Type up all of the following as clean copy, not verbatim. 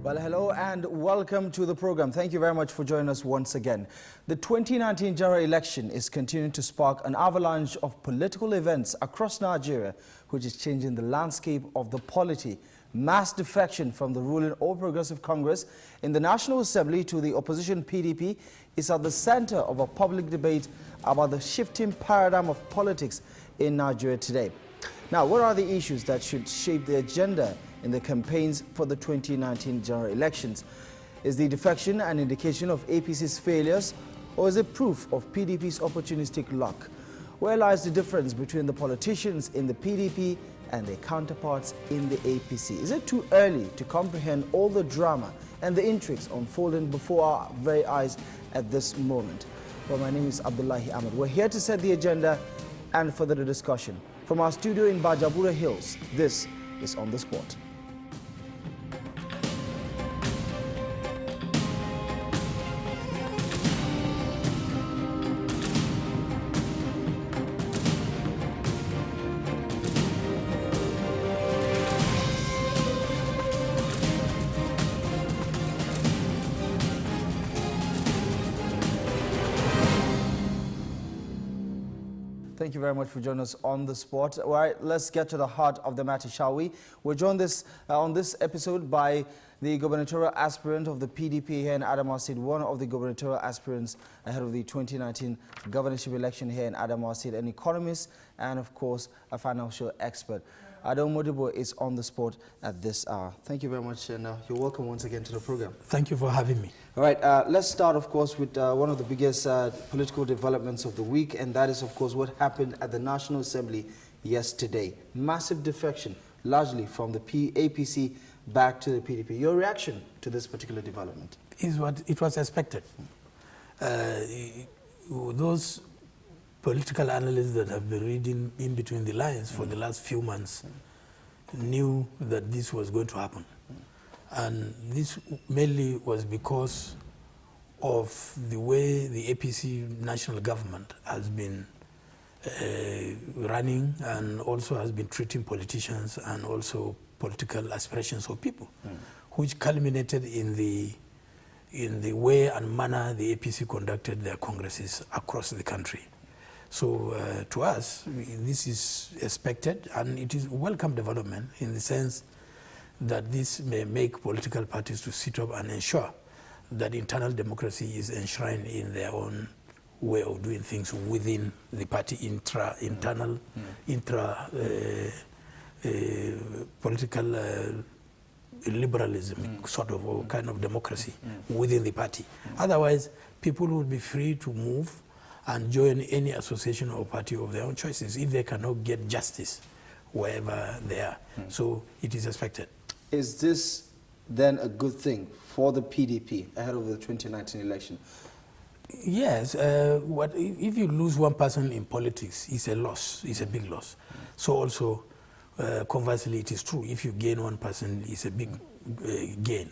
Well, hello and welcome to the program. Thank you very much for joining us once again. The 2019 general election is continuing to spark an avalanche of political events across Nigeria, which is changing the landscape of the polity. Mass defection from the ruling All Progressive Congress in the National Assembly to the opposition PDP is at the center of a public debate about the shifting paradigm of politics in Nigeria today. Now, what are the issues that should shape the agenda in the campaigns for the 2019 general elections? Is the defection an indication of APC's failures, or is it proof of PDP's opportunistic luck? Where lies the difference between the politicians in the PDP and their counterparts in the APC? Is it too early to comprehend all the drama and the intrigues unfolding before our very eyes at this moment? Well, my name is Alhaji Ahmed. We're here to set the agenda and further the discussion. From our studio in Bajabura Hills, this is On the Spot. Thank you very much for joining us on the spot. All right, let's get to the heart of the matter, shall we? We're joined on this episode by the gubernatorial aspirant of the PDP here in Adamawa State, one of the gubernatorial aspirants ahead of the 2019 governorship election here in Adamawa State, an economist and, of course, a financial expert. Adamu Modibo is on the spot at this hour. Thank you very much, and you're welcome once again to the program. Thank you for having me. All right, let's start, of course, with one of the biggest political developments of the week, and that is, of course, what happened at the National Assembly yesterday. Massive defection, largely from the APC back to the PDP. Your reaction to this particular development? Is what it was expected. Those political analysts that have been reading in between the lines for the last few months knew that this was going to happen. And this mainly was because of the way the APC national government has been running and also has been treating politicians and also political aspirations of people, which culminated in the way and manner the APC conducted their congresses across the country. So to us, this is expected, and it is a welcome development in the sense that this may make political parties to sit up and ensure that internal democracy is enshrined in their own way of doing things within the party, internal political liberalism, sort of, or kind of democracy within the party. Otherwise, people would be free to move and join any association or party of their own choices if they cannot get justice wherever they are. So it is expected. Is this then a good thing for the PDP ahead of the 2019 election? Yes. If you lose one person in politics, it's a loss. It's a big loss. So also, conversely, it is true. If you gain one person, it's a big gain.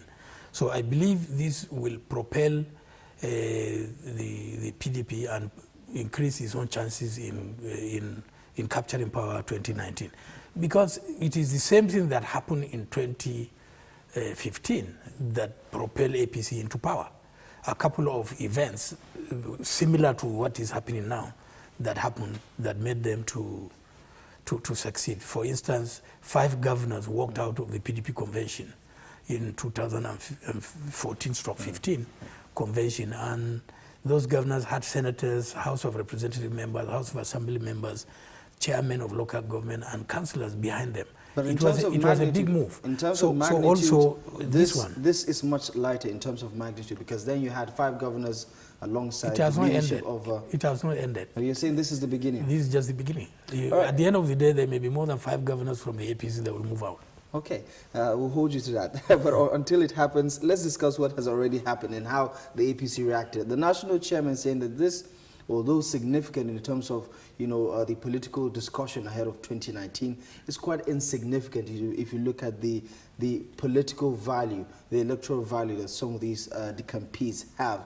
So I believe this will propel the PDP and increase its own chances in capturing power 2019, because it is the same thing that happened in 2015 that propelled APC into power. A couple of events similar to what is happening now that happened that made them to succeed. For instance, 5 governors walked out of the PDP convention in 2014-15 convention, and those governors had senators, House of Representative members, House of Assembly members, chairmen of local government, and councillors behind them. But it was a big move. In terms of magnitude, so also this is much lighter in terms of magnitude, because then you had 5 governors alongside it has the not leadership ended. of... It has not ended. You're saying this is the beginning? This is just the beginning. Right. At the end of the day, there may be more than 5 governors from the APC that will move out. Okay, we'll hold you to that. But until it happens, let's discuss what has already happened and how the APC reacted. The national chairman saying that this, although significant in terms of the political discussion ahead of 2019, is quite insignificant if you look at the political value, the electoral value that some of these decampees have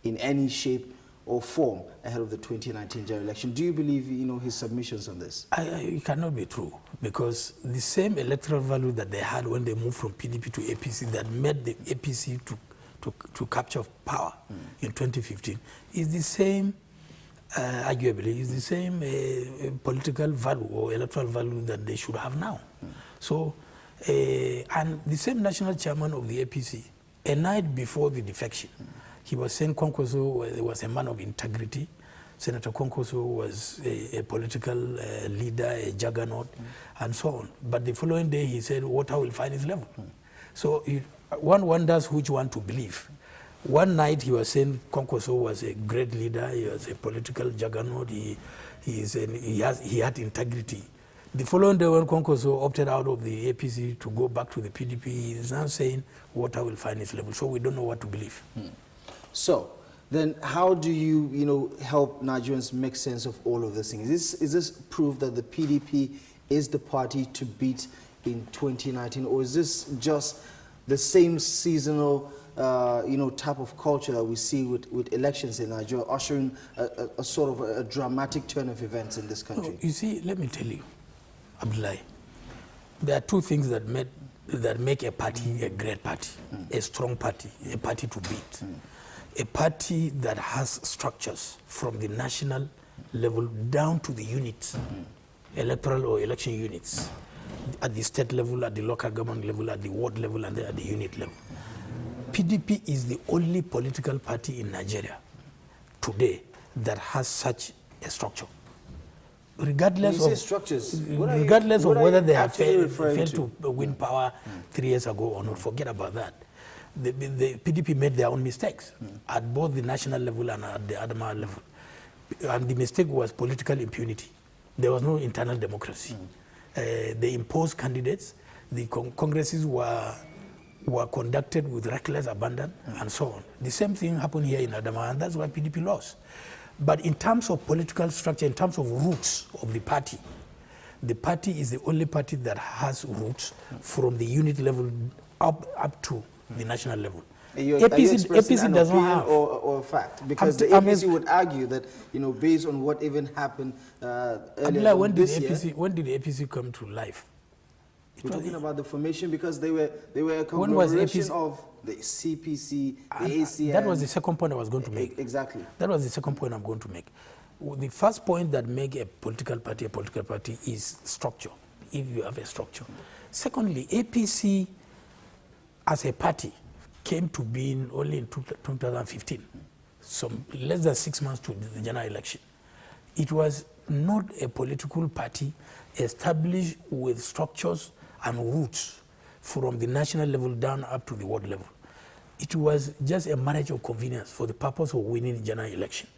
in any shape or form ahead of the 2019 general election. Do you believe his submissions on this? It cannot be true. because the same electoral value that they had when they moved from PDP to APC that made the APC to capture power in 2015 is the same, arguably, is the same political value or electoral value that they should have now. So, and the same national chairman of the APC, a night before the defection, he was saying Kwankwaso was a man of integrity. Senator Kwankwaso was a political leader, a juggernaut, and so on. But the following day, he said, water will find its level. So one wonders which one to believe. One night, he was saying Kwankwaso was a great leader, he was a political juggernaut, he had integrity. The following day, when Kwankwaso opted out of the APC to go back to the PDP, he is now saying water will find its level. So we don't know what to believe. So, then how do you, help Nigerians make sense of all of this thing? Is this proof that the PDP is the party to beat in 2019, or is this just the same seasonal, type of culture that we see with elections in Nigeria, ushering a sort of a dramatic turn of events in this country? No, you see, let me tell you, Abdullahi, there are two things that make a party a great party, a strong party, a party to beat. A party that has structures from the national level down to the units, electoral or election units, at the state level, at the local government level, at the ward level, and then at the unit level. PDP is the only political party in Nigeria today that has such a structure. Regardless of whether they have failed to win power 3 years ago or not, forget about that. The PDP made their own mistakes at both the national level and at the Adamu level. And the mistake was political impunity. There was no internal democracy. They imposed candidates. The congresses were conducted with reckless abandon and so on. The same thing happened here in Adamu, and that's why PDP lost. But in terms of political structure, in terms of roots of the party is the only party that has roots from the unit level up to the national level. APC does not have. Or fact? Because the APC would argue that, based on what even happened earlier this year. When did the APC come to life? We're talking about the formation because they were a conglomeration of the CPC, the ACN. That was the second point I was going to make. Exactly. That was the second point I'm going to make. The first point that makes a political party is structure, if you have a structure. Secondly, APC as a party came to being only in 2015, less than 6 months to the general election. It was not a political party established with structures and roots from the national level down up to the world level. It was just a marriage of convenience for the purpose of winning the general election.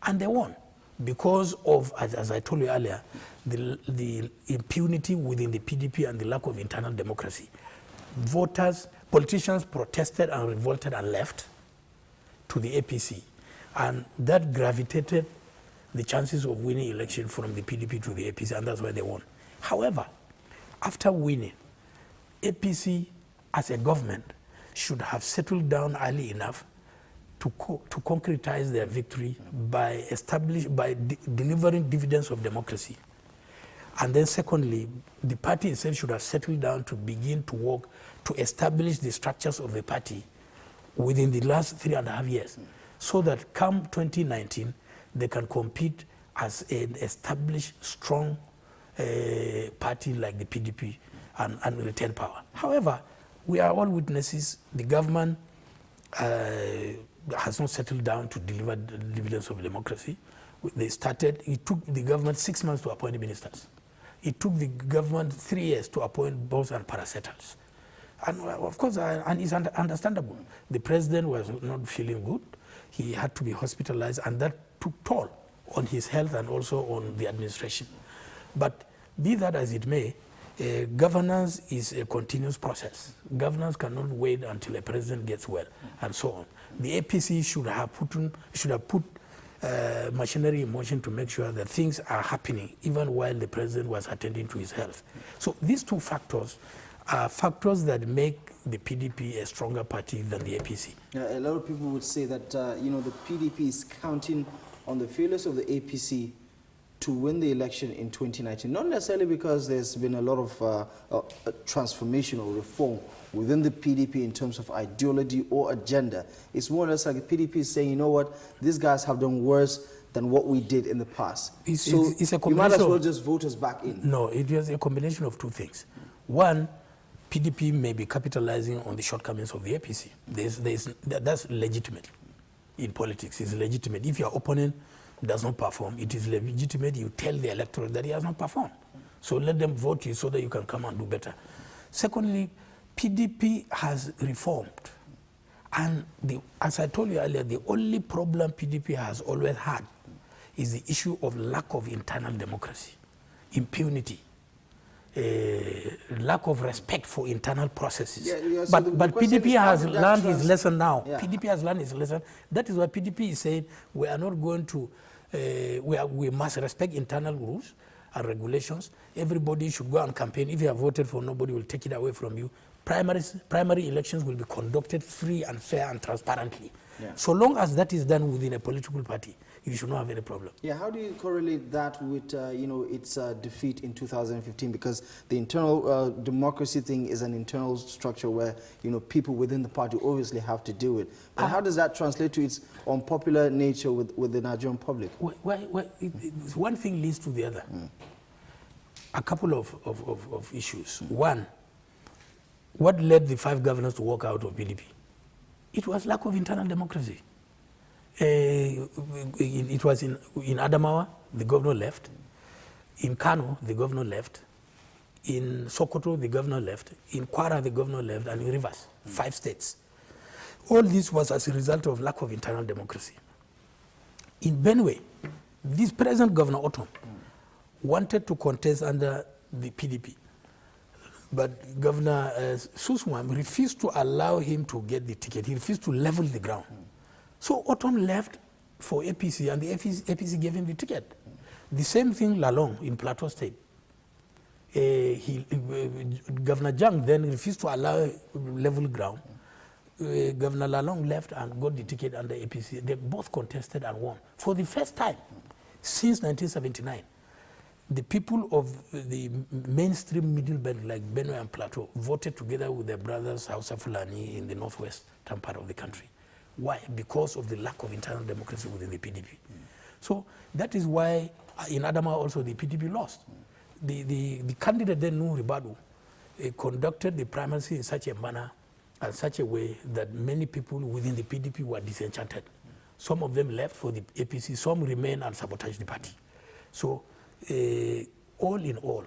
And they won because of, as I told you earlier, the impunity within the PDP and the lack of internal democracy. Politicians protested and revolted and left to the APC. And that gravitated the chances of winning election from the PDP to the APC, and that's why they won. However, after winning, APC as a government should have settled down early enough to concretize their victory by delivering dividends of democracy. And then secondly, the party itself should have settled down to begin to work to establish the structures of the party within the last 3.5 years, so that come 2019, they can compete as an established, strong party like the PDP and retain power. However, we are all witnesses. The government has not settled down to deliver the dividends of democracy. It took the government 6 months to appoint ministers. It took the government 3 years to appoint boards and parastatals. And of course, and it's understandable. The president was not feeling good. He had to be hospitalized, and that took toll on his health and also on the administration. But be that as it may, governance is a continuous process. Governance cannot wait until a president gets well, and so on. The APC should have put machinery in motion to make sure that things are happening even while the president was attending to his health. So these two factors are factors that make the PDP a stronger party than the APC. A lot of people would say that the PDP is counting on the failures of the APC to win the election in 2019? Not necessarily because there's been a lot of transformation or reform within the PDP in terms of ideology or agenda. It's more or less like the PDP is saying, you know what, these guys have done worse than what we did in the past. It's a combination. You might as well just vote us back in. No, it was a combination of two things. One, PDP may be capitalizing on the shortcomings of the APC. That's legitimate in politics. It's legitimate. If your opponent does not perform, it is legitimate. You tell the electorate that he has not performed. So let them vote you so that you can come and do better. Secondly, PDP has reformed. And as I told you earlier, the only problem PDP has always had is the issue of lack of internal democracy, impunity, lack of respect for internal processes. Yeah, so but PDP has learned his lesson now. Yeah. PDP has learned his lesson. That is why PDP is saying we are not going to, we must respect internal rules and regulations. Everybody should go and campaign. If you have voted for, nobody will take it away from you. Primary elections will be conducted free and fair and transparently. Yeah. So long as that is done within a political party, you should not have any problem. Yeah, how do you correlate that with, its defeat in 2015? Because the internal democracy thing is an internal structure where, people within the party obviously have to deal with. But how does that translate to its unpopular nature with the Nigerian public? One thing leads to the other. A couple of issues. One, what led the 5 governors to walk out of PDP? It was lack of internal democracy. It was in Adamawa, the governor left. In Kano, the governor left. In Sokoto, the governor left. In Kwara, the governor left. And in Rivers, 5 states. All this was as a result of lack of internal democracy. In Benue, this present governor, Otom, wanted to contest under the PDP. But Governor Suswam refused to allow him to get the ticket. He refused to level the ground. So Otom left for APC, and the APC gave him the ticket. The same thing Lalong in Plateau State. Governor Jang then refused to allow level ground. Governor Lalong left and got the ticket under APC. They both contested and won. For the first time since 1979, the people of the mainstream middle belt like Benue and Plateau voted together with their brothers Hausa Fulani in the northwestern part of the country. Why? Because of the lack of internal democracy within the PDP. So that is why in Adama also the PDP lost. The candidate then, Nuhu Ribadu, conducted the primacy in such a manner and such a way that many people within the PDP were disenchanted. Some of them left for the APC, some remained and sabotaged the party. So all in all,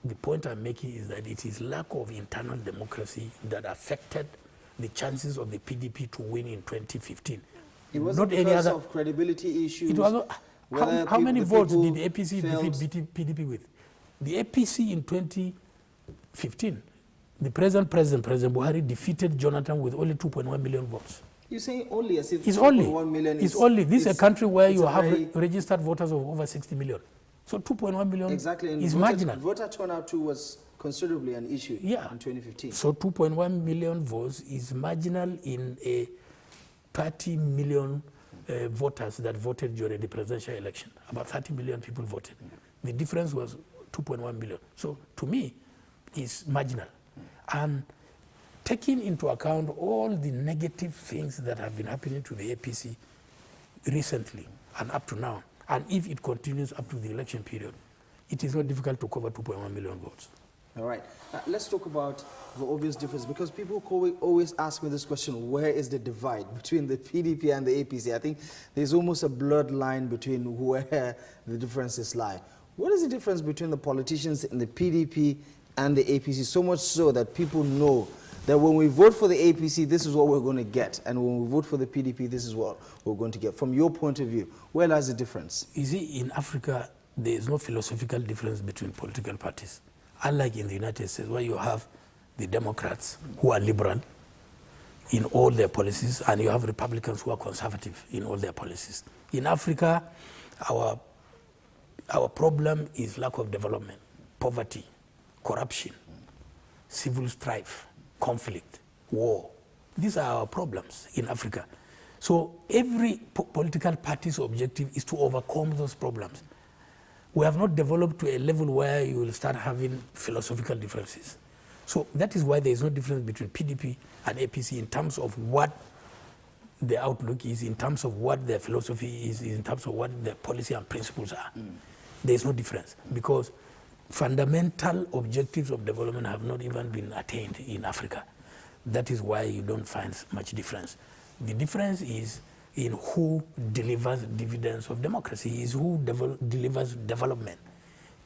the point I'm making is that it is lack of internal democracy that affected the chances of the PDP to win in 2015. It wasn't because of credibility issues. It was how many votes did the APC defeat PDP with? The APC in 2015, the present President Buhari, defeated Jonathan with only 2.1 million votes. You're saying only as if it's 2.1 million is... It's only. This is a country where you have registered voters of over 60 million. So 2.1 million is marginal. Voter turnout too was considerably an issue in 2015. So 2.1 million votes is marginal in a 30 million voters that voted during the presidential election. About 30 million people voted. The difference was 2.1 million. So to me, it's marginal. And taking into account all the negative things that have been happening to the APC recently and up to now, and if it continues up to the election period, it is not difficult to cover 2.1 million votes. All right. Let's talk about the obvious difference, because people always ask me this question: where is the divide between the PDP and the APC? I think there's almost a blurred line between where the differences lie. What is the difference between the politicians in the PDP and the APC? So much so that people know that when we vote for the APC, this is what we're going to get, and when we vote for the PDP, this is what we're going to get. From your point of view, where lies the difference? You see, in Africa, there is no philosophical difference between political parties. Unlike in the United States, where you have the Democrats who are liberal in all their policies, and you have Republicans who are conservative in all their policies. In Africa, our problem is lack of development, poverty, corruption, civil strife, conflict, war. These are our problems in Africa. So every political party's objective is to overcome those problems. We have not developed to a level where you will start having philosophical differences. So that is why there is no difference between PDP and APC in terms of what the outlook is, in terms of what their philosophy is, in terms of what their policy and principles are. There is no difference because fundamental objectives of development have not even been attained in Africa. That is why you don't find much difference. The difference is in who delivers dividends of democracy, is who delivers development.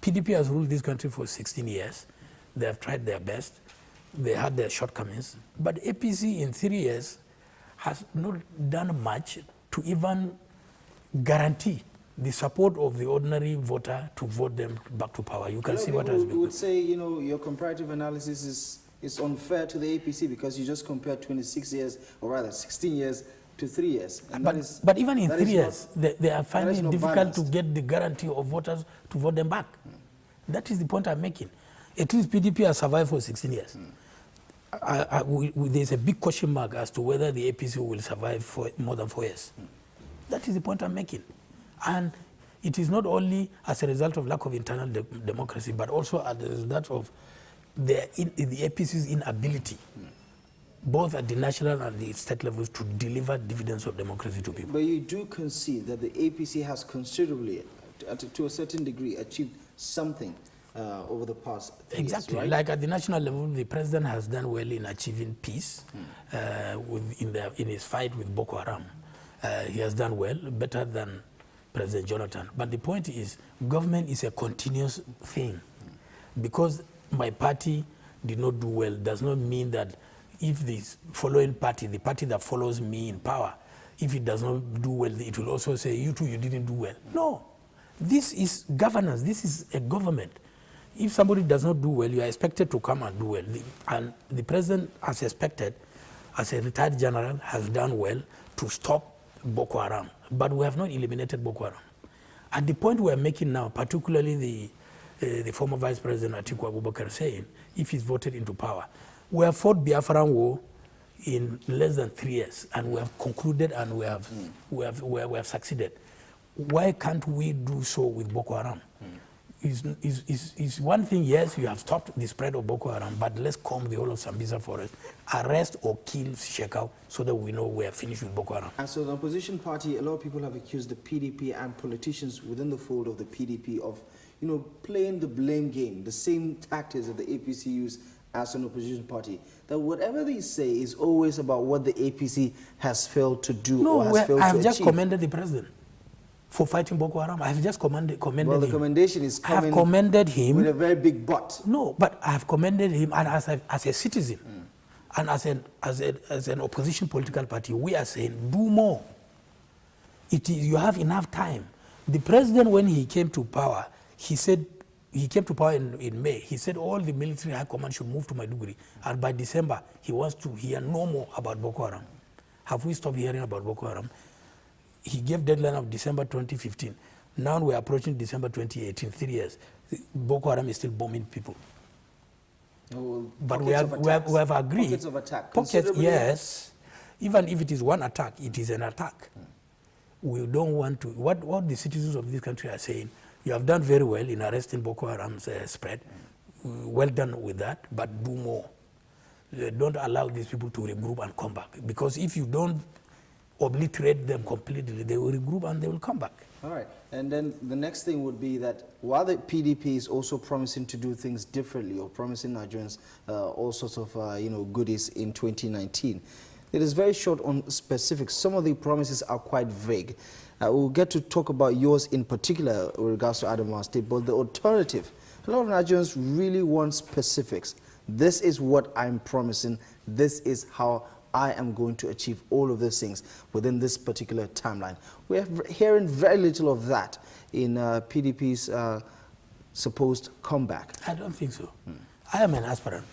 PDP has ruled this country for 16 years. They have tried their best. They had their shortcomings. But APC in 3 years has not done much to even guarantee the support of the ordinary voter to vote them back to power. You can see what has been. You would say, your comparative analysis is unfair to the APC because you just compared 26 years, or rather 16 years to 3 years. And but even in 3 years, they are finding it difficult to get the guarantee of voters to vote them back. That is the point I'm making. At least PDP has survived for 16 years. There's a big question mark as to whether the APC will survive for more than 4 years. That is the point I'm making. And it is not only as a result of lack of internal democracy, but also as a result of the APC's inability, both at the national and the state levels, to deliver dividends of democracy to people. But you do concede that the APC has considerably, to a certain degree, achieved something over the past years, right? Like at the national level, the president has done well in achieving peace in his fight with Boko Haram. He has done well, better than President Jonathan. But the point is, government is a continuous thing. Because my party did not do well does not mean that if the following party, the party that follows me in power, if it does not do well, it will also say, you too, you didn't do well. No. This is governance. This is a government. If somebody does not do well, you are expected to come and do well. And the president, as expected, as a retired general, has done well to stop Boko Haram. But we have not eliminated Boko Haram. And the point we are making now, particularly the former Vice President Atiku Abubakar saying, if he's voted into power, we have fought Biafran war in less than 3 years, and we have concluded and we have succeeded. Why can't we do so with Boko Haram? Is one thing, yes, you have stopped the spread of Boko Haram, but let's comb the whole of Sambisa forest, arrest or kill Shekau so that we know we are finished with Boko Haram. And so the opposition party, a lot of people have accused the PDP and politicians within the fold of the PDP of, playing the blame game, the same tactics that the APC use as an opposition party. That whatever they say is always about what the APC has failed to do or has failed to achieve. I have just commended the president for fighting Boko Haram. I have just commended him. Well, the commendation is coming. I have commended him with a very big but. No, but I have commended him, and as a citizen, and as an opposition political party, we are saying do more. You have enough time. The president, when he came to power, he said he came to power in May. He said all the military high command should move to Maiduguri, and by December he wants to hear no more about Boko Haram. Have we stopped hearing about Boko Haram? He gave deadline of December 2015. Now we're approaching December 2018, 3 years. Boko Haram is still bombing people. But we have agreed. Pockets of attack. Pockets, yes. Even if it is one attack, it is an attack. We don't want to. What the citizens of this country are saying, you have done very well in arresting Boko Haram's spread. Well done with that, but do more. Don't allow these people to regroup and come back. Because if you don't obliterate them completely, they will regroup and they will come back. All right. And then the next thing would be that while the PDP is also promising to do things differently or promising Nigerians all sorts of goodies in 2019, it is very short on specifics. Some of the promises are quite vague. We'll get to talk about yours in particular with regards to Adamawa State, but the alternative, a lot of Nigerians really want specifics. This is what I'm promising. This is how I am going to achieve all of those things within this particular timeline. We're hearing very little of that in PDP's supposed comeback. I don't think so. I am an aspirant.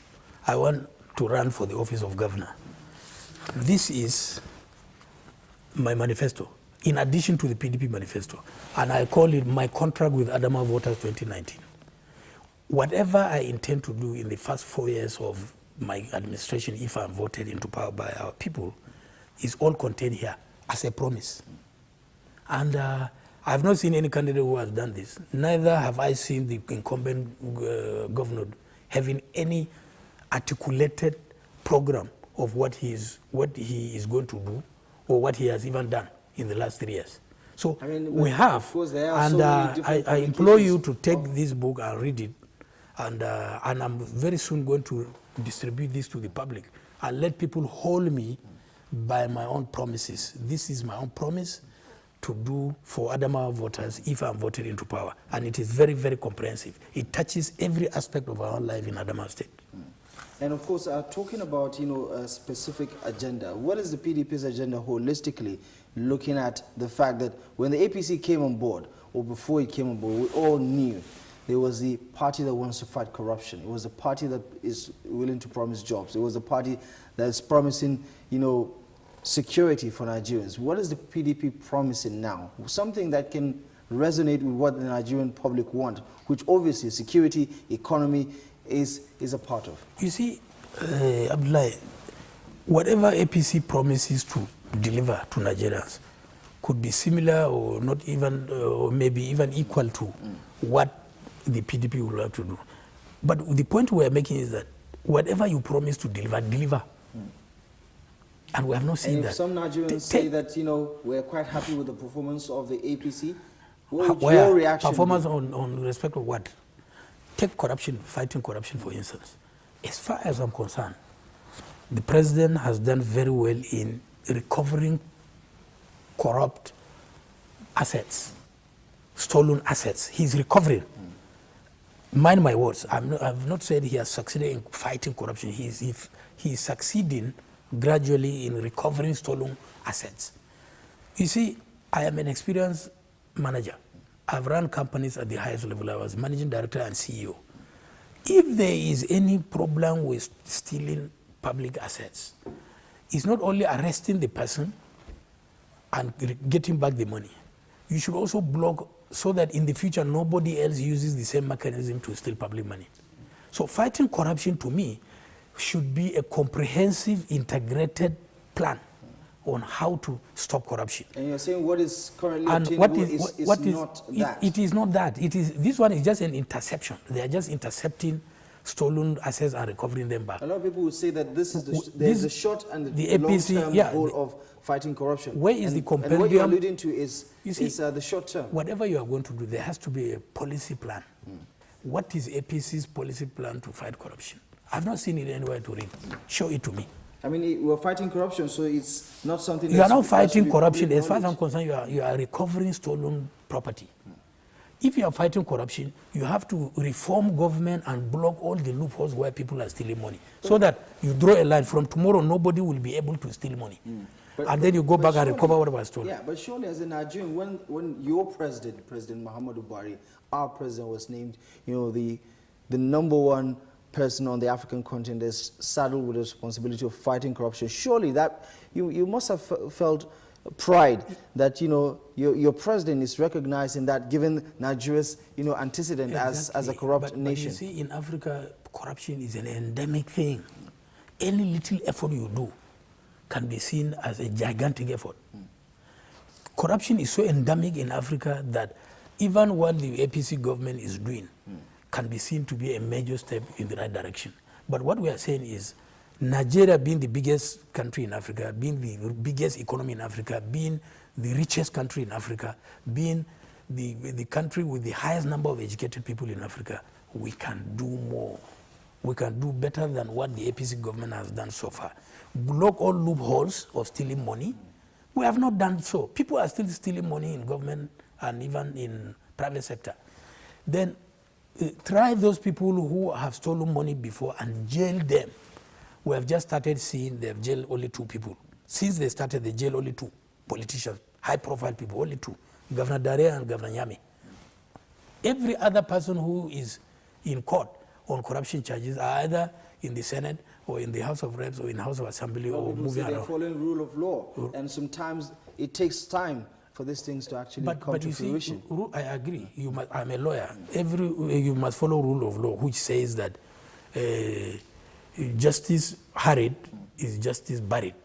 I want to run for the office of governor. This is my manifesto, in addition to the PDP manifesto. And I call it my contract with Adamawa voters 2019. Whatever I intend to do in the first 4 years of my administration, if I'm voted into power by our people, is all contained here as a promise. And I've not seen any candidate who has done this. Neither have I seen the incumbent governor having any articulated program of what he is going to do or what he has even done in the last 3 years. So I mean, we have, and I implore you to take this book and read it, and I'm very soon going to distribute this to the public and let people hold me by my own promises. This is my own promise to do for Adamawa voters if I'm voted into power. And it is very, very comprehensive. It touches every aspect of our life in Adamawa State. And of course, talking about, a specific agenda, what is the PDP's agenda holistically, looking at the fact that when the APC came on board, or before it came on board, we all knew there was the party that wants to fight corruption. It was a party that is willing to promise jobs. It was a party that is promising, security for Nigerians. What is the PDP promising now? Something that can resonate with what the Nigerian public want, which obviously security, economy is a part of. You see, Abdullah, whatever APC promises to deliver to Nigerians could be similar or not even, or maybe even equal to what the PDP would like to do. But the point we are making is that whatever you promise to deliver, deliver. And we have not seen that. Some Nigerians say that, we're quite happy with the performance of the APC. What would your reaction performance be? On respect of what? Take corruption, fighting corruption, for instance. As far as I'm concerned, the president has done very well in recovering corrupt assets, stolen assets. He's recovering. Mind my words, I've not said he has succeeded in fighting corruption. He's succeeding gradually in recovering stolen assets. You see, I am an experienced manager. I've run companies at the highest level. I was managing director and CEO. If there is any problem with stealing public assets, it's not only arresting the person and getting back the money. You should also block so that in the future nobody else uses the same mechanism to steal public money. So fighting corruption, to me, should be a comprehensive, integrated plan on how to stop corruption. And you're saying what is currently obtainable is not that? It is not that. This one is just an interception. They are just intercepting stolen assets and recovering them back. A lot of people would say that this is the short and the long-term goal of fighting corruption. Where is the compendium? And what you're alluding to is the short term. Whatever you are going to do, there has to be a policy plan. What is APC's policy plan to fight corruption? I've not seen it anywhere to read. Show it to me. I mean, we're fighting corruption, so it's not something. You are not fighting corruption. As far as I'm concerned, you are recovering stolen property. If you are fighting corruption, you have to reform government and block all the loopholes where people are stealing money, so that you draw a line. From tomorrow, nobody will be able to steal money. And then you go back and recover what was stolen. Yeah, but surely as a Nigerian, when your president, President Muhammadu Buhari, our president, was named, the _1 person on the African continent is saddled with the responsibility of fighting corruption, surely that you must have felt pride that your president is recognizing that, given Nigeria's antecedent as a corrupt nation. But you see, in Africa, corruption is an endemic thing. Any little effort you do can be seen as a gigantic effort. Corruption is so endemic in Africa that even what the APC government is doing can be seen to be a major step in the right direction. But what we are saying is, Nigeria being the biggest country in Africa, being the biggest economy in Africa, being the richest country in Africa, being the country with the highest number of educated people in Africa, we can do more. We can do better than what the APC government has done so far. Block all loopholes of stealing money. We have not done so. People are still stealing money in government and even in private sector. Then try those people who have stolen money before and jail them. We have just started seeing they have jailed only 2 people. Since they started, they jailed only 2 politicians, high-profile people, only 2, Governor Dare and Governor Nyame. Every other person who is in court on corruption charges are either in the Senate or in the House of Reps or in the House of Assembly or moving around. They're following rule of law, and sometimes it takes time for these things to actually come to fruition. I agree. I'm a lawyer. You must follow rule of law, which says that justice hurried is justice buried.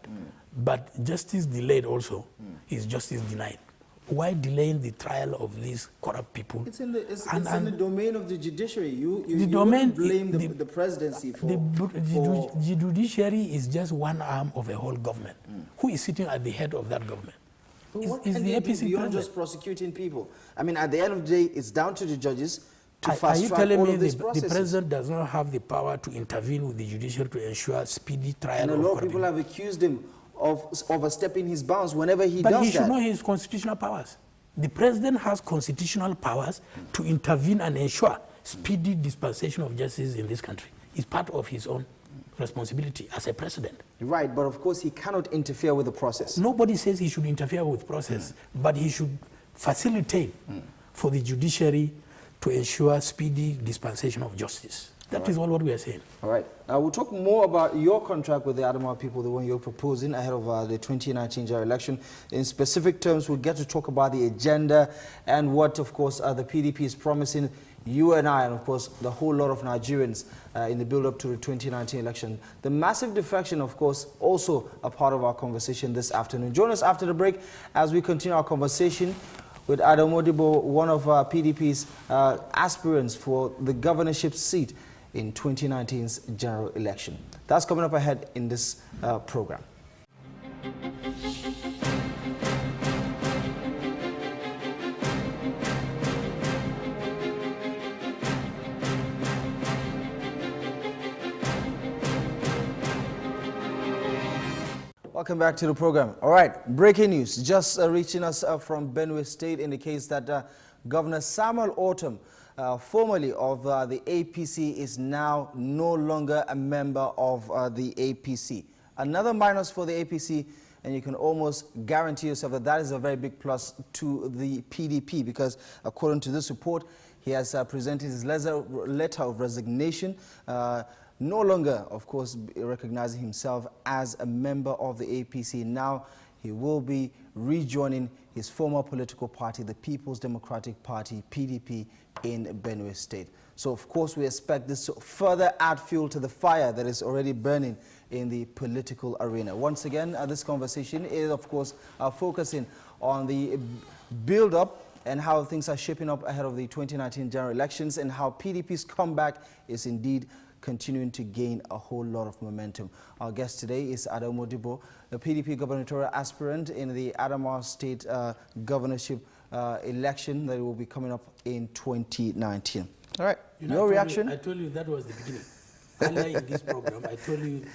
But justice delayed also is justice denied. Why delaying the trial of these corrupt people? It's in the domain of the judiciary. You blame the presidency for... The judiciary is just one arm of a whole government. Who is sitting at the head of that government? What can they do beyond just prosecuting people? I mean, at the end of the day, it's down to the judges to fast track all of these processes. Are you telling me the president does not have the power to intervene with the judiciary to ensure speedy trial? And a lot of people have accused him of overstepping his bounds whenever he does that. But he should know his constitutional powers. The president has constitutional powers to intervene and ensure speedy dispensation of justice in this country. It's part of his own responsibility as a president. Right, but of course he cannot interfere with the process. Nobody says he should interfere with the process, but he should facilitate for the judiciary to ensure speedy dispensation of justice. That is all what we are saying. All right. We'll talk more about your contract with the Adamawa people, the one you're proposing ahead of the 2019 general election. In specific terms, we'll get to talk about the agenda and what, of course, the PDP is promising you and I, and of course, the whole lot of Nigerians in the build-up to the 2019 election. The massive defection, of course, also a part of our conversation this afternoon. Join us after the break as we continue our conversation with Adamu Modibo, one of PDP's aspirants for the governorship seat in 2019's general election. That's coming up ahead in this program. Welcome back to the program. All right, breaking news. Just reaching us from Benue State indicates that Governor Samuel Ortom, formerly of the APC, is now no longer a member of the APC. Another minus for the APC, and you can almost guarantee yourself that that is a very big plus to the PDP, because according to this report, he has presented his letter of resignation, no longer, of course, recognizing himself as a member of the APC. Now he will be rejoining his former political party, the People's Democratic Party, PDP, in Benue State. So, of course, we expect this to further add fuel to the fire that is already burning in the political arena. Once again, this conversation is, of course, focusing on the build-up and how things are shaping up ahead of the 2019 general elections, and how PDP's comeback is indeed continuing to gain a whole lot of momentum. Our guest today is Adamu Modibo, a PDP gubernatorial aspirant in the Adamawa State governorship election that will be coming up in 2019. All right, your reaction? I told you that was the beginning. Earlier in this program, I told you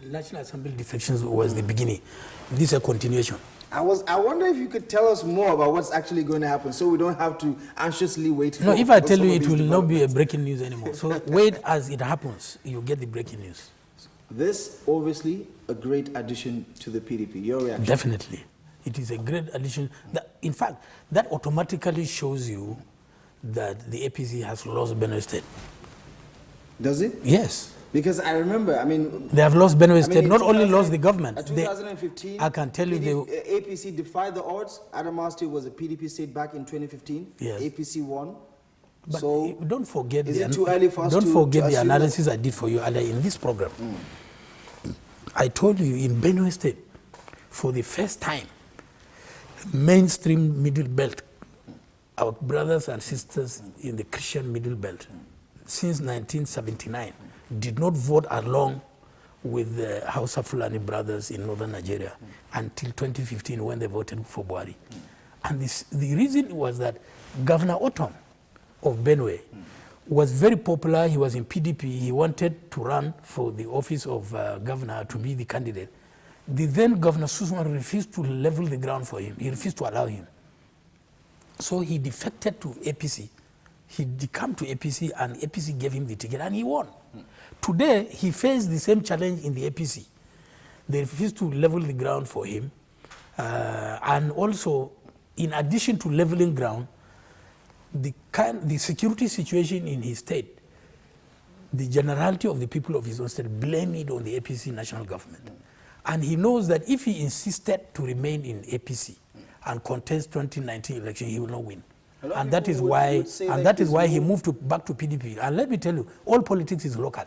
the National Assembly defections was the beginning. This is a continuation. I wonder if you could tell us more about what's actually going to happen, so we don't have to anxiously wait. No, if I tell you, it will not be a breaking news anymore. So wait as it happens, you get the breaking news. This, obviously, a great addition to the PDP. Your reaction? Definitely. It is a great addition. In fact, that automatically shows you that the APC has lost Benue State. Does it? Yes. Because I remember, I mean... They have lost Benue State, not only lost the government. In 2015, I can tell you the APC defied the odds. Adamawa State was a PDP state back in 2015. Yes. APC won. But so don't forget, is it too early for us don't to forget the analysis I did for you earlier in this program. I told you in Benue State, for the first time, mainstream middle belt, our brothers and sisters in the Christian middle belt, since 1979, did not vote along with the Hausa Fulani brothers in northern Nigeria until 2015 when they voted for Buhari. And the reason was that Governor Ortom of Benue was very popular. He was in PDP. He wanted to run for the office of governor, to be the candidate. The then Governor Susman refused to level the ground for him. He refused to allow him. So he defected to APC. He came to APC, and APC gave him the ticket, and he won. Today, he faced the same challenge in the APC. They refused to level the ground for him. And also, in addition to leveling ground, the security situation in his state, the generality of the people of his own state blame it on the APC national government. And he knows that if he insisted to remain in APC and contest 2019 election, he will not win. And that is why he moved back to PDP. And let me tell you, all politics is local.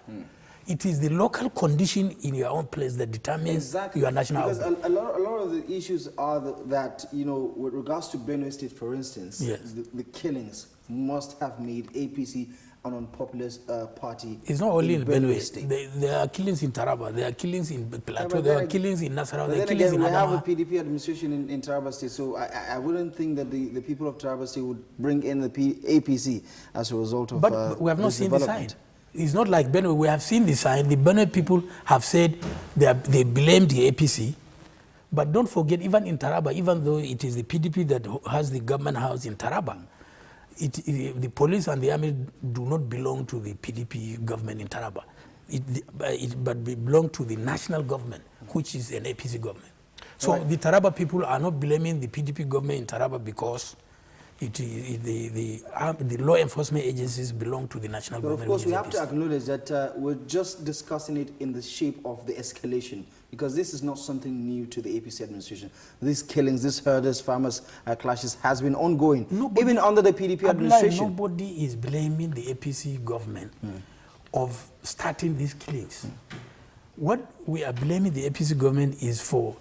It is the local condition in your own place that determines your national outcome. Because a lot of the issues are that, you know, with regards to Benue State, for instance, yes. the killings must have made APC an unpopular party. It's not only in Benue State. There are killings in Taraba, there are killings in Plateau, there are killings in Nasarawa, there are killings in Adama. We have a PDP administration in Taraba State, so I wouldn't think that the people of Taraba State would bring in the APC as a result of But we have not seen the sign. It's not like Benue. We have seen the sign. The Benue people have said they blame the APC. But don't forget, even in Taraba, even though it is the PDP that has the government house in Taraba, the police and the army do not belong to the PDP government in Taraba. But belong to the national government, which is an APC government. So right. The Taraba people are not blaming the PDP government in Taraba because the law enforcement agencies belong to the national government. Of course, we have to acknowledge that we're just discussing it in the shape of the escalation, because this is not something new to the APC administration. These killings, these herders, farmers clashes has been ongoing, even under the PDP administration. Nobody is blaming the APC government of starting these killings. What we are blaming the APC government is for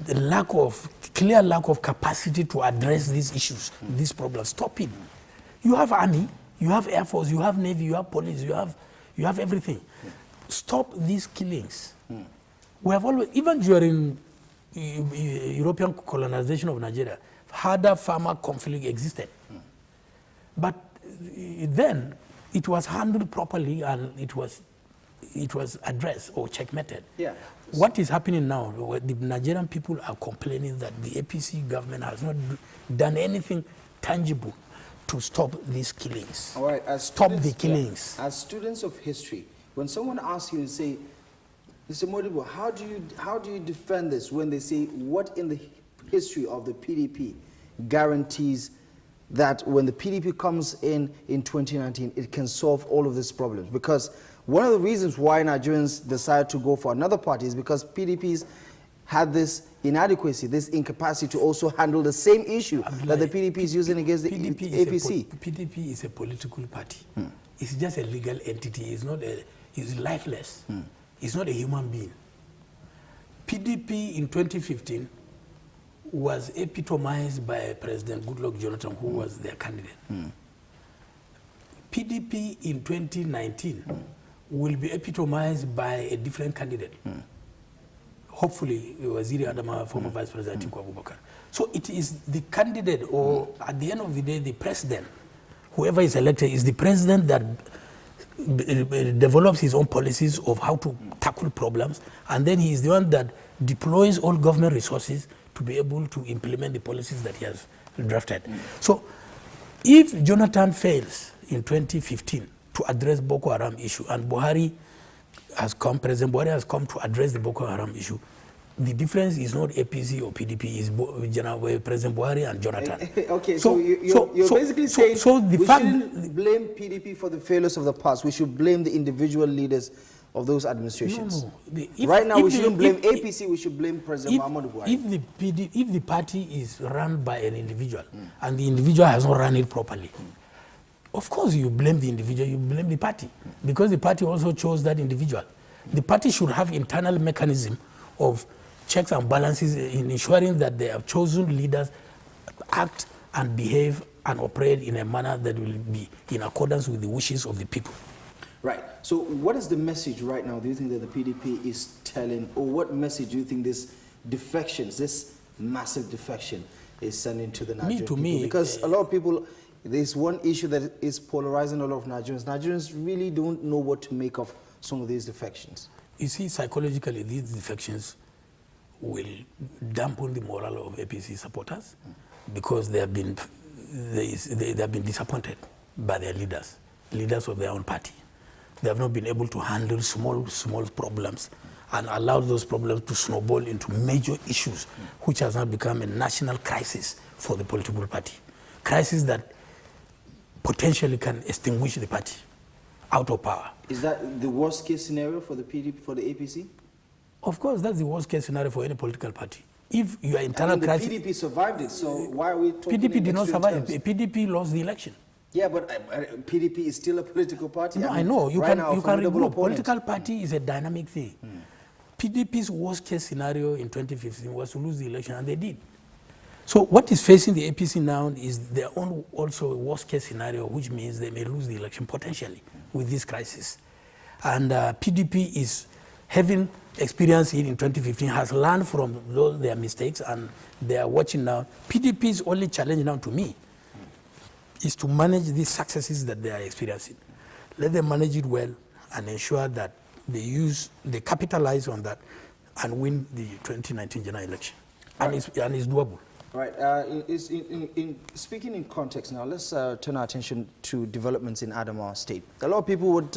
the clear lack of capacity to address these issues, these problems. Stop it. You have army, you have air force, you have navy, you have police, you have everything. Stop these killings. We have always, even during European colonization of Nigeria, harder farmer conflict existed. But then it was handled properly and it was addressed or checkmated. Yeah. What is happening now, the Nigerian people are complaining that the APC government has not done anything tangible to stop these killings. All right, stop the killings. Yeah. As students of history, when someone asks you and say, Mr. Modibbo, how do you defend this when they say what in the history of the PDP guarantees that when the PDP comes in 2019, it can solve all of these problems? Because one of the reasons why Nigerians decided to go for another party is because PDPs had this inadequacy, this incapacity to also handle the same issue that the PDP is using against the APC. PDP is a political party. It's just a legal entity. It's lifeless. It's not a human being. PDP in 2015 was epitomized by President Goodluck Jonathan, who was their candidate. PDP in 2019 will be epitomized by a different candidate. Hopefully, Waziri Adama, former Vice President Atiku Abubakar. So it is the candidate, or at the end of the day, the president, whoever is elected, is the president that develops his own policies of how to tackle problems, and then he is the one that deploys all government resources to be able to implement the policies that he has drafted. So if Jonathan fails in 2015 to address Boko Haram issue, and President Buhari has come to address the Boko Haram issue, the difference is not APC or PDP, is President Buhari and Jonathan. Okay, so you're basically saying we shouldn't blame PDP for the failures of the past. We should blame the individual leaders of those administrations. No. Right now, we shouldn't blame APC, we should blame President Muhammadu Buhari. If the party is run by an individual, and the individual has not run it properly, of course you blame the individual, you blame the party, because the party also chose that individual. The party should have internal mechanism of checks and balances in ensuring that their chosen leaders act and behave and operate in a manner that will be in accordance with the wishes of the people. Right. So what is the message right now do you think that the PDP is telling, or what message do you think this defections, this massive defection is sending to the Nigerian people? Because a lot of people, there's one issue that is polarizing a lot of Nigerians. Nigerians really don't know what to make of some of these defections. You see, psychologically, these defections will dampen the morale of APC supporters because they have been disappointed by their leaders of their own party. They have not been able to handle small problems and allow those problems to snowball into major issues, which has now become a national crisis for the political party. Crisis that potentially can extinguish the party out of power. Is that the worst case scenario for the PDP, for the APC? Of course, that's the worst case scenario for any political party. If your internal crisis... the PDP survived it, so why are we talking PDP did not survive. Terms? PDP lost the election. Yeah, but PDP is still a political party. No, I know. You right can regroup. Political party is a dynamic thing. PDP's worst case scenario in 2015 was to lose the election, and they did. So what is facing the APC now is their own also worst case scenario, which means they may lose the election potentially with this crisis. And PDP is having experienced it in 2015, has learned from their mistakes, and they are watching now. PDP's only challenge now to me is to manage these successes that they are experiencing. Let them manage it well and ensure that they capitalize on that and win the 2019 general election. And it's doable. Right. Speaking in context now, let's turn our attention to developments in Adamawa State. A lot of people would,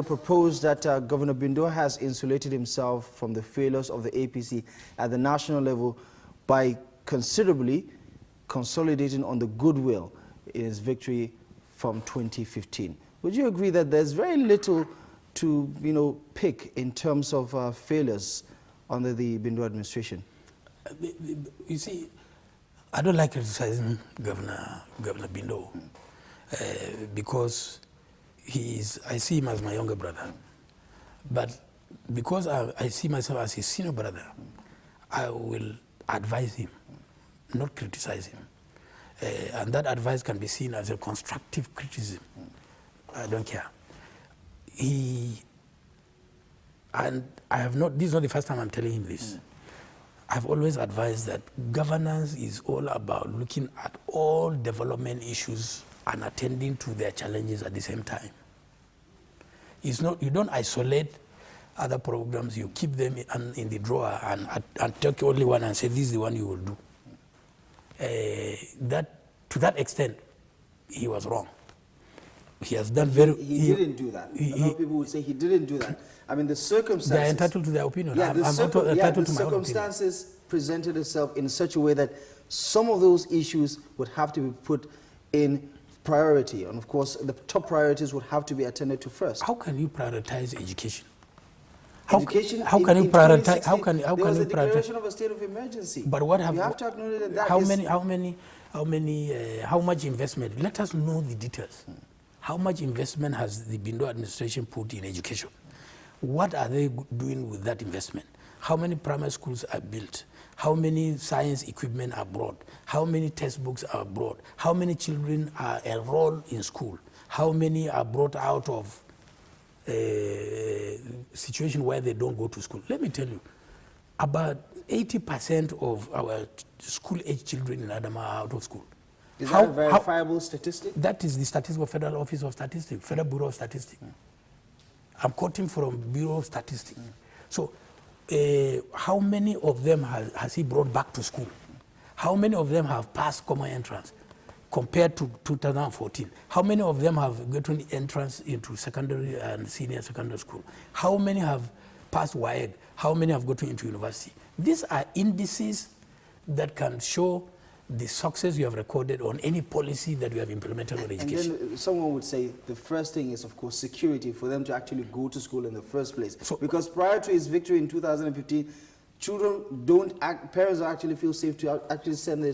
propose that Governor Bindo has insulated himself from the failures of the APC at the national level by considerably consolidating on the goodwill in his victory from 2015. Would you agree that there's very little to, pick in terms of failures under the Bindo administration? You see, I don't like criticizing Governor Bindo because I see him as my younger brother. But because I see myself as his senior brother, I will advise him, not criticize him. And that advice can be seen as a constructive criticism. I don't care. And I have not, this is not the first time I'm telling him this. I've always advised that governance is all about looking at all development issues and attending to their challenges at the same time. It's not, you don't isolate other programs, you keep them in the drawer and take only one and say, this is the one you will do. To that extent, he was wrong. He has done He didn't do that. A lot of people would say he didn't do that. I mean, the circumstances... They are entitled to their opinion. Yeah, the circumstances presented itself in such a way that some of those issues would have to be put in priority. And of course, the top priorities would have to be attended to first. How can you prioritize education? How can you prioritize? There was a declaration of a state of emergency. But what have you have to acknowledge that? How much investment? Let us know the details. How much investment has the Bindo administration put in education? What are they doing with that investment? How many primary schools are built? How many science equipment are brought? How many textbooks are brought? How many children are enrolled in school? How many are brought out of a situation where they don't go to school? Let me tell you, about 80% of our school-age children in Adamawa are out of school. Is that a verifiable statistic? That is the statistics of Federal Office of Statistics, Federal Bureau of Statistics. I'm quoting from Bureau of Statistics. So how many of them has he brought back to school? How many of them have passed common entrance compared to 2014? How many of them have gotten entrance into secondary and senior secondary school? How many have passed WAEG? How many have gotten into university? These are indices that can show the success you have recorded on any policy that you have implemented on education. And then someone would say the first thing is, of course, security for them to actually go to school in the first place. So, because prior to his victory in 2015, parents don't actually feel safe to actually send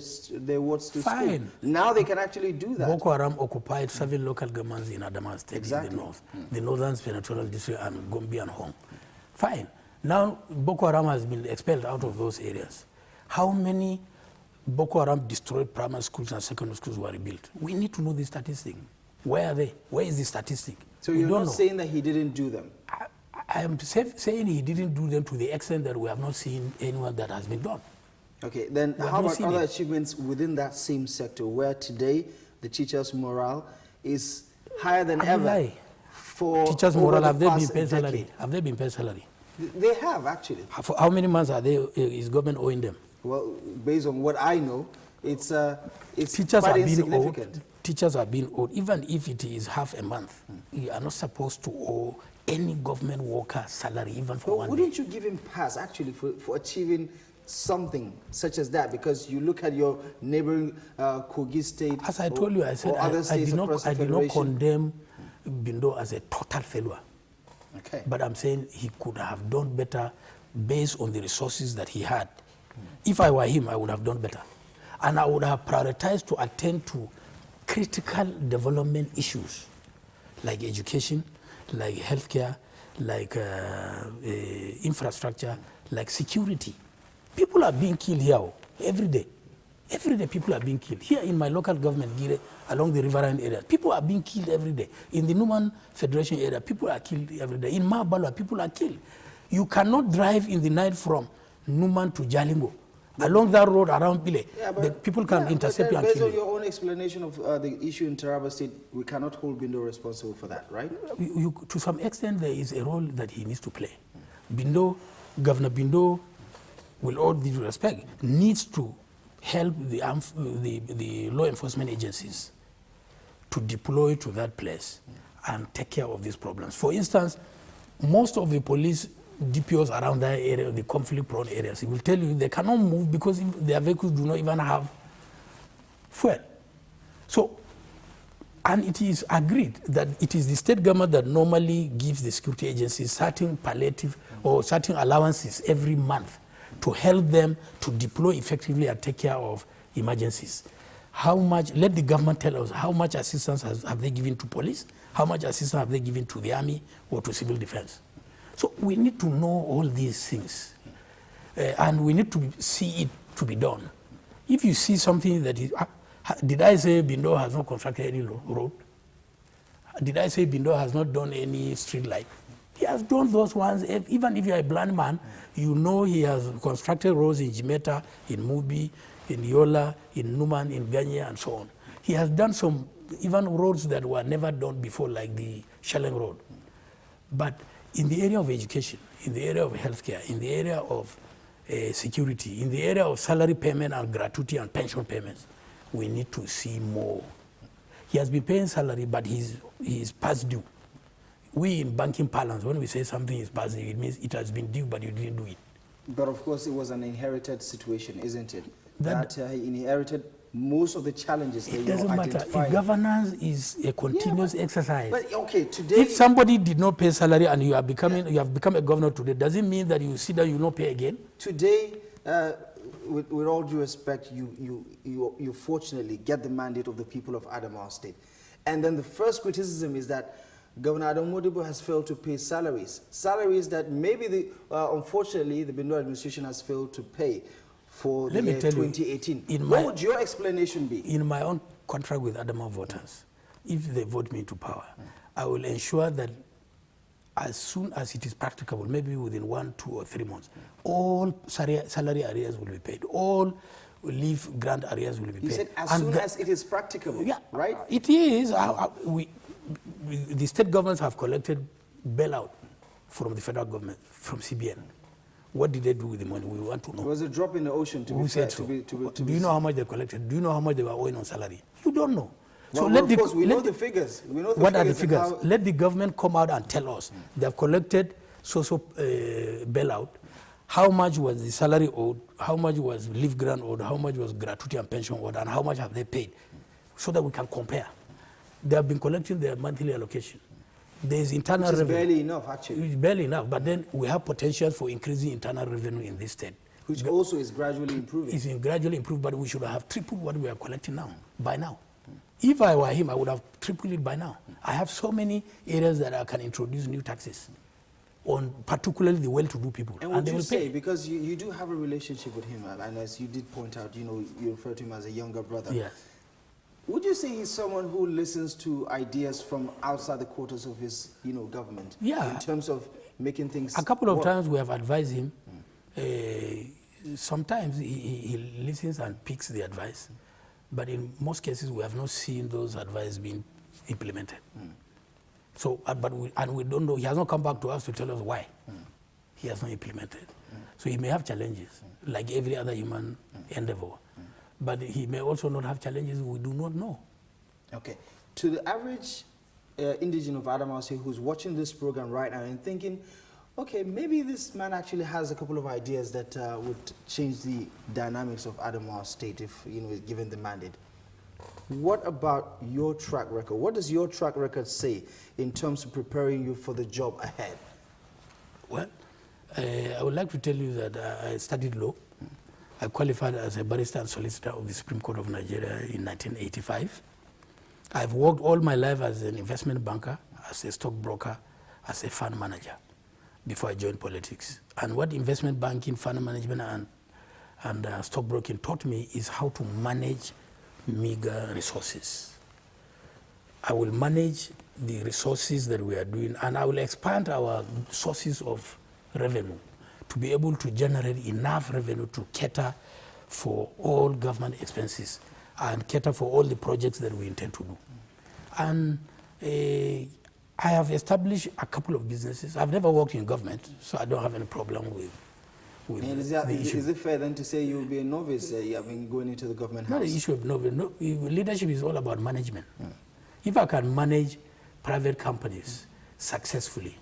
their wards to school. Now they can actually do that. Boko Haram occupied 7 local governments in Adamawa State in the north, the Northern Senatorial District and Gombe and Hong. Fine. Now Boko Haram has been expelled out of those areas. How many Boko Haram destroyed primary schools and secondary schools were rebuilt? We need to know the statistic. Where are they? Where is the statistic? So you're not saying that he didn't do them? I am saying he didn't do them to the extent that we have not seen anyone that has been done. Okay, then how about other achievements within that same sector where today the teachers' morale is higher than ever? For teachers' morale, have they been paid salary? Have they been paid salary? They have, actually. For how many months is government owing them? Well, based on what I know, it's teachers quite are insignificant. Being owed. Teachers are being owed, even if it is half a month. You are not supposed to owe any government worker salary, even for 1 day. Wouldn't you give him pass, actually, for achieving something such as that? Because you look at your neighboring Kogi State. As I told you, I said I did not condemn Bindo as a total failure. Okay. But I'm saying he could have done better based on the resources that he had. If I were him, I would have done better. And I would have prioritized to attend to critical development issues like education, like healthcare, like infrastructure, like security. People are being killed here every day. Every day people are being killed. Here in my local government, Gire, along the riverine area, people are being killed every day. In the Numan Federation area, people are killed every day. In Mabalwa, people are killed. You cannot drive in the night from Numan to Jalingo. Along that road around Pile, the people can intercept you and kill you. Based on your own explanation of the issue in Taraba State, we cannot hold Bindo responsible for that, right? To some extent, there is a role that he needs to play. Bindo, Governor Bindo, with all due respect, needs to help the law enforcement agencies to deploy to that place and take care of these problems. For instance, most of the police DPOs around that area, the conflict-prone areas, he will tell you they cannot move because their vehicles do not even have fuel. So, and it is agreed that it is the state government that normally gives the security agencies certain palliative or certain allowances every month to help them to deploy effectively and take care of emergencies. How much, let the government tell us, how much assistance have they given to police? How much assistance have they given to the army or to civil defense? So we need to know all these things. And we need to see it to be done. If you see something that is, did I say Bindo has not constructed any road? Did I say Bindo has not done any street light? He has done those ones. Even if you're a blind man, you know he has constructed roads in Jimeta, in Mubi, in Yola, in Numan, in Ganye, and so on. He has done some, even roads that were never done before, like the Shelling Road. But in the area of education, in the area of healthcare, in the area of security, in the area of salary payment and gratuity and pension payments, we need to see more. He has been paying salary, but he is past due. We in banking parlance, when we say something is past due, it means it has been due, but you didn't do it. But of course, it was an inherited situation, isn't it? That he inherited most of the challenges that you identified. It doesn't matter. Governance is a continuous exercise. But okay, today, if somebody did not pay salary and you are becoming, you have become a governor today, does it mean that you sit down, you not pay again? Today, with all due respect, you fortunately get the mandate of the people of Adamawa State. And then the first criticism is that Governor Adamu Modibo has failed to pay salaries that maybe, unfortunately, the Bindo administration has failed to pay for the year 2018. What would your explanation be? In my own contract with Adamawa voters, if they vote me into power, I will ensure that as soon as it is practicable, maybe within 1, 2, or 3 months, all salary arrears will be paid. All leave grant arrears will be paid. You said as soon as it is practicable, yeah, right? It is. The state governments have collected bailout from the federal government, from CBN. What did they do with the money? We want to know. It was a drop in the ocean, to Who be fair. said so? Do you know how much they collected? Do you know how much they were owing on salary? You don't know. Well, so of course, we know the figures. We know the what figures are the figures? Let the government come out and tell us. They have collected social bailout. How much was the salary owed? How much was leave grant owed? How much was gratuity and pension owed? And how much have they paid? So that we can compare. They have been collecting their monthly allocation. There is internal revenue. Which is barely enough, actually. It's barely enough, but then we have potential for increasing internal revenue in this state. Which also is gradually improving. It's gradually improved, but we should have tripled what we are collecting now, by now. If I were him, I would have tripled it by now. I have so many areas that I can introduce new taxes on particularly the well-to-do people. And would you say, because you do have a relationship with him, and as you did point out, you refer to him as a younger brother. Yes. Would you say he's someone who listens to ideas from outside the quarters of his, government? Yeah. In terms of making things A couple of times we have advised him. Sometimes he listens and picks the advice. But in most cases, we have not seen those advice being implemented. So, we don't know. He has not come back to us to tell us why he has not implemented. So he may have challenges, like every other human endeavor. But he may also not have challenges we do not know. Okay. To the average indigenous of Adamawa State who's watching this program right now and thinking, okay, maybe this man actually has a couple of ideas that would change the dynamics of Adamawa State if, is given the mandate. What about your track record? What does your track record say in terms of preparing you for the job ahead? Well, I would like to tell you that I studied law. I qualified as a barrister and solicitor of the Supreme Court of Nigeria in 1985. I've worked all my life as an investment banker, as a stockbroker, as a fund manager before I joined politics. And what investment banking, fund management, and stockbroking taught me is how to manage meager resources. I will manage the resources that we are doing, and I will expand our sources of revenue to be able to generate enough revenue to cater for all government expenses and cater for all the projects that we intend to do. And I have established a couple of businesses. I've never worked in government, so I don't have any problem with and is it fair then to say you'll be a novice going into the government house? Not the issue of novice. No, leadership is all about management. If I can manage private companies successfully,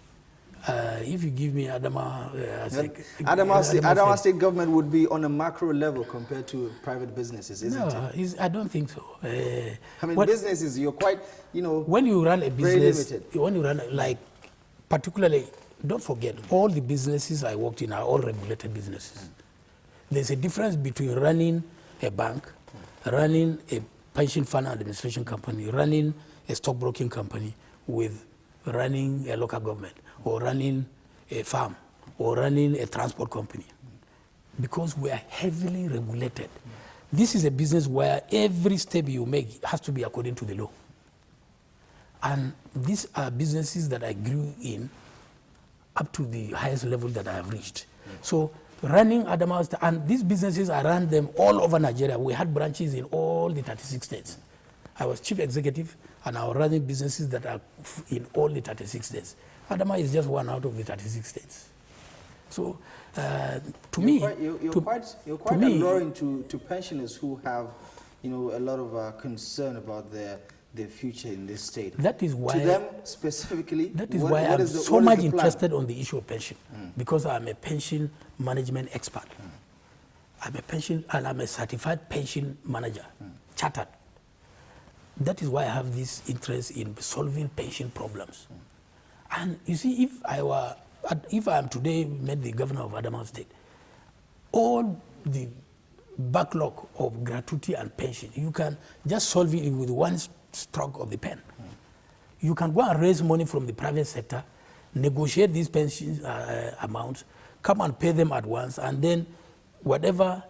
if you give me Adama... Adama State government would be on a macro level compared to private businesses, isn't it? I don't think so. I mean, businesses, you're quite, when you run a business, when you run, like, particularly, don't forget, all the businesses I worked in are all regulated businesses. There's a difference between running a bank, running a pension fund administration company, running a stockbroking company, with running a local government, or running a farm, or running a transport company. Because we are heavily regulated. This is a business where every step you make has to be according to the law. And these are businesses that I grew in up to the highest level that I have reached. So running Adamawa State, and these businesses, I ran them all over Nigeria. We had branches in all the 36 states. I was chief executive, and I was running businesses that are in all the 36 states. Adamawa is just one out of the 36 states. So, you're quite alluring to pensioners who have, a lot of concern about their future in this state. That is why, to them specifically, that is why I'm so much interested on the issue of pension, because I'm a pension management expert. I'm a pension, and I'm a certified pension manager, chartered. That is why I have this interest in solving pension problems. And you see, if I am today made the governor of Adamawa State, all the backlog of gratuity and pension, you can just solve it with one stroke of the pen. You can go and raise money from the private sector, negotiate these pension amounts, come and pay them at once, and then whatever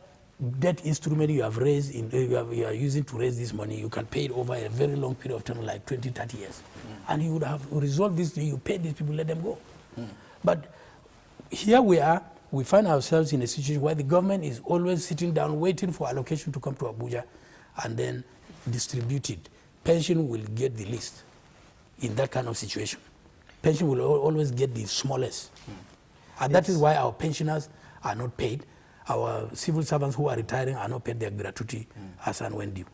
debt instrument you have raised, you are using to raise this money, you can pay it over a very long period of time, like 20, 30 years. And you would have resolved this, you pay these people, let them go. But here we are, we find ourselves in a situation where the government is always sitting down, waiting for allocation to come to Abuja, and then distribute it. Pension will get the least in that kind of situation. Pension will always get the smallest. And that is why our pensioners are not paid. Our civil servants who are retiring are not paid their gratuity as and when due.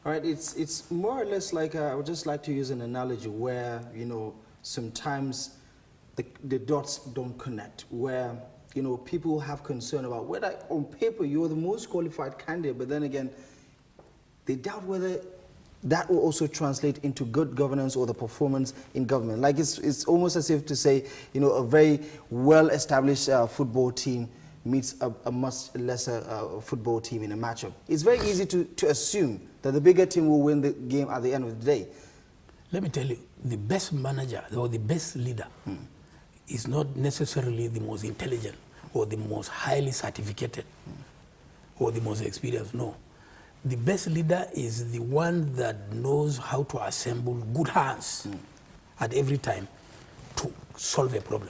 All right, it's more or less like, I would just like to use an analogy where, sometimes the dots don't connect, where, people have concern about whether on paper you're the most qualified candidate, but then again, they doubt whether that will also translate into good governance or the performance in government. Like it's almost as if to say, a very well-established football team meets a much lesser football team in a matchup. It's very easy to assume that the bigger team will win the game at the end of the day. Let me tell you, the best manager or the best leader is not necessarily the most intelligent or the most highly certificated or the most experienced. No. The best leader is the one that knows how to assemble good hands at every time to solve a problem.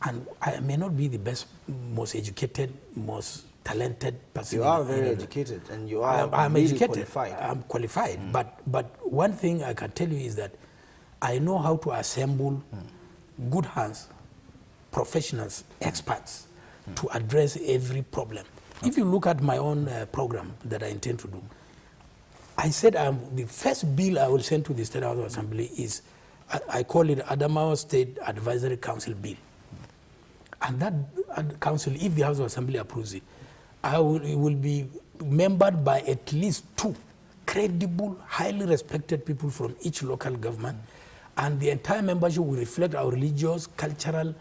And I may not be the best, most educated, most talented person. You are very educated, and you are I'm really educated. Qualified. I'm qualified, but one thing I can tell you is that I know how to assemble good hands, professionals, experts, to address every problem. If you look at my own program that I intend to do, I said the first bill I will send to the State House of Assembly is, I call it Adamawa State Advisory Council Bill. And that council, if the House of Assembly approves it, it will be membered by at least 2 credible, highly respected people from each local government. And the entire membership will reflect our religious, cultural,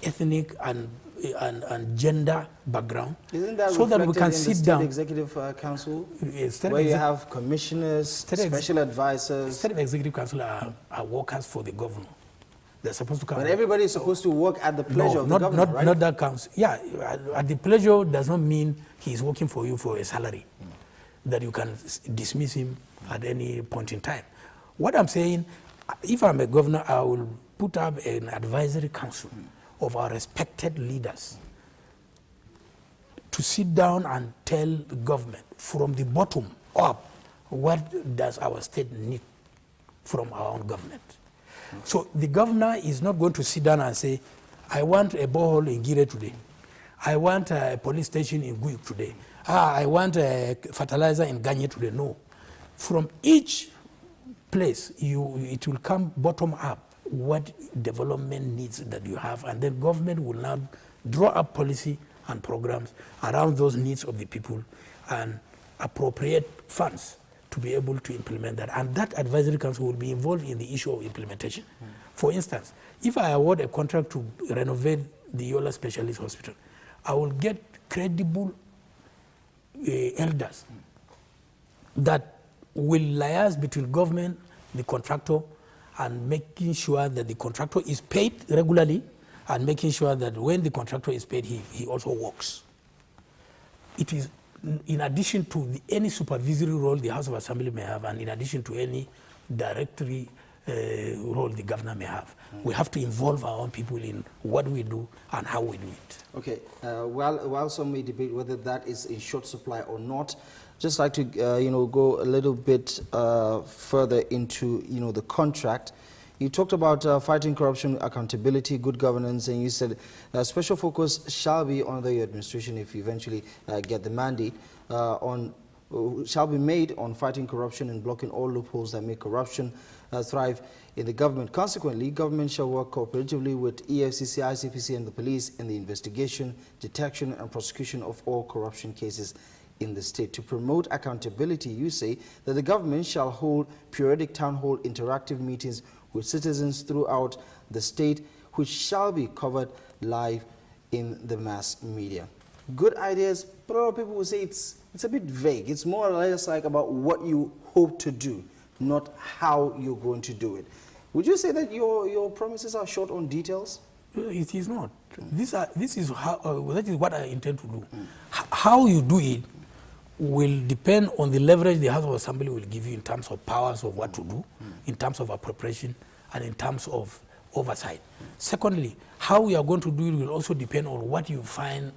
ethnic and gender background. Isn't that so that we can in sit the down. State Executive Council, where you have commissioners, special advisors? State Executive Council are workers for the governor. They're supposed to come. But everybody is supposed to work at the pleasure of the governor, right? Not that council. Yeah, at the pleasure does not mean he's working for you for a salary, that you can dismiss him at any point in time. What I'm saying, if I'm a governor, I will put up an advisory council of our respected leaders to sit down and tell the government from the bottom up, what does our state need from our own government? So the governor is not going to sit down and say, I want a borehole in Gire today. I want a police station in Guyuk today. I want a fertilizer in Ganye today. No. From each place, it will come bottom up what development needs that you have, and then government will now draw up policy and programs around those needs of the people and appropriate funds to be able to implement that. And that advisory council will be involved in the issue of implementation. For instance, if I award a contract to renovate the Yola Specialist Hospital, I will get credible elders that will liaise between government, the contractor, and making sure that the contractor is paid regularly, and making sure that when the contractor is paid, he also works. It is in addition to any supervisory role the House of Assembly may have, and in addition to any directory role the governor may have. We have to involve our own people in what we do and how we do it. Okay, while some may debate whether that is in short supply or not, just like to go a little bit further into the contract. You talked about fighting corruption, accountability, good governance, and you said special focus shall be on the administration if you eventually get the mandate, shall be made on fighting corruption and blocking all loopholes that make corruption thrive in the government. Consequently, government shall work cooperatively with EFCC, ICPC, and the police in the investigation, detection, and prosecution of all corruption cases in the state. To promote accountability, you say that the government shall hold periodic town hall interactive meetings with citizens throughout the state, which shall be covered live in the mass media. Good ideas, but a lot of people will say it's a bit vague. It's more or less like about what you hope to do, not how you're going to do it. Would you say that your promises are short on details? It is not. That is what I intend to do. How you do it will depend on the leverage the House of Assembly will give you in terms of powers of what to do, in terms of appropriation, and in terms of oversight. Secondly, how we are going to do it will also depend on what you find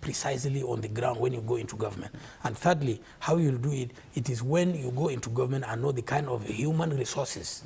precisely on the ground when you go into government. And thirdly, how you will do it, it is when you go into government and know the kind of human resources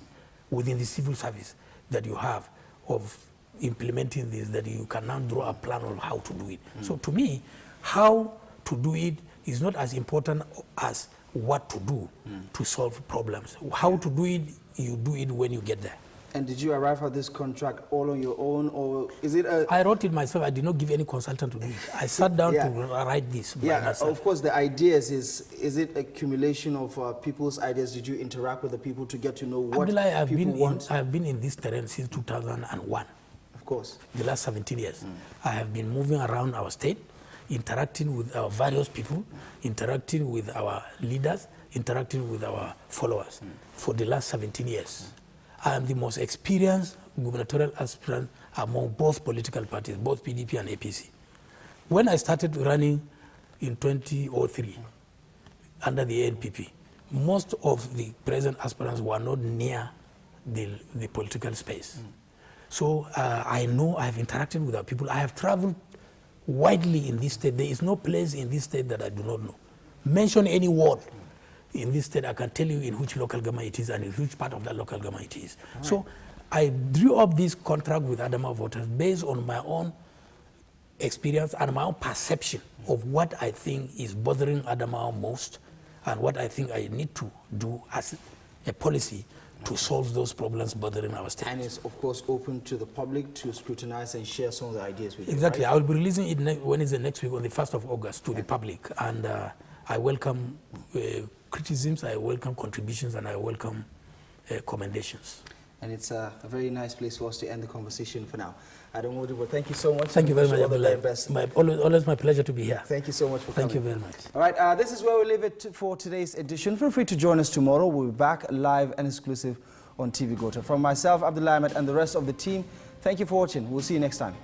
within the civil service that you have of implementing this, that you can now draw a plan on how to do it. So to me, how to do it is not as important as what to do to solve problems. How to do it, you do it when you get there. And did you arrive at this contract all on your own, or is it I wrote it myself. I did not give any consultant to do it. I sat down to write this by myself. Of course, the ideas is it accumulation of people's ideas? Did you interact with the people to get to know what people want? I have been in this terrain since 2001. Of course. The last 17 years. I have been moving around our state, interacting with our various people, interacting with our leaders, interacting with our followers for the last 17 years. I am the most experienced gubernatorial aspirant among both political parties, both PDP and APC. When I started running in 2003 under the ANPP, most of the present aspirants were not near the political space. So I know, I have interacted with our people. I have traveled widely in this state. There is no place in this state that I do not know. Mention any ward in this state, I can tell you in which local government it is and in which part of that local government it is. Right. So I drew up this contract with Adamu voters based on my own experience and my own perception of what I think is bothering Adamu most and what I think I need to do as a policy to solve those problems bothering our state. And it's, of course, open to the public to scrutinize and share some of the ideas with you. Exactly. Right? I will be releasing it Wednesday next week on the 1st of August to the public. And I welcome criticisms, I welcome contributions, and I welcome commendations. And it's a very nice place for us to end the conversation for now. Adamu Modibo, thank you so much. Thank you very much, all the very Abdullah. best. Always my pleasure to be here. Thank you so much for coming. Thank you very much. All right, this is where we leave it for today's edition. Feel free to join us tomorrow. We'll be back live and exclusive on TV Gotel. From myself, Abdullah Ahmed, and the rest of the team, thank you for watching. We'll see you next time.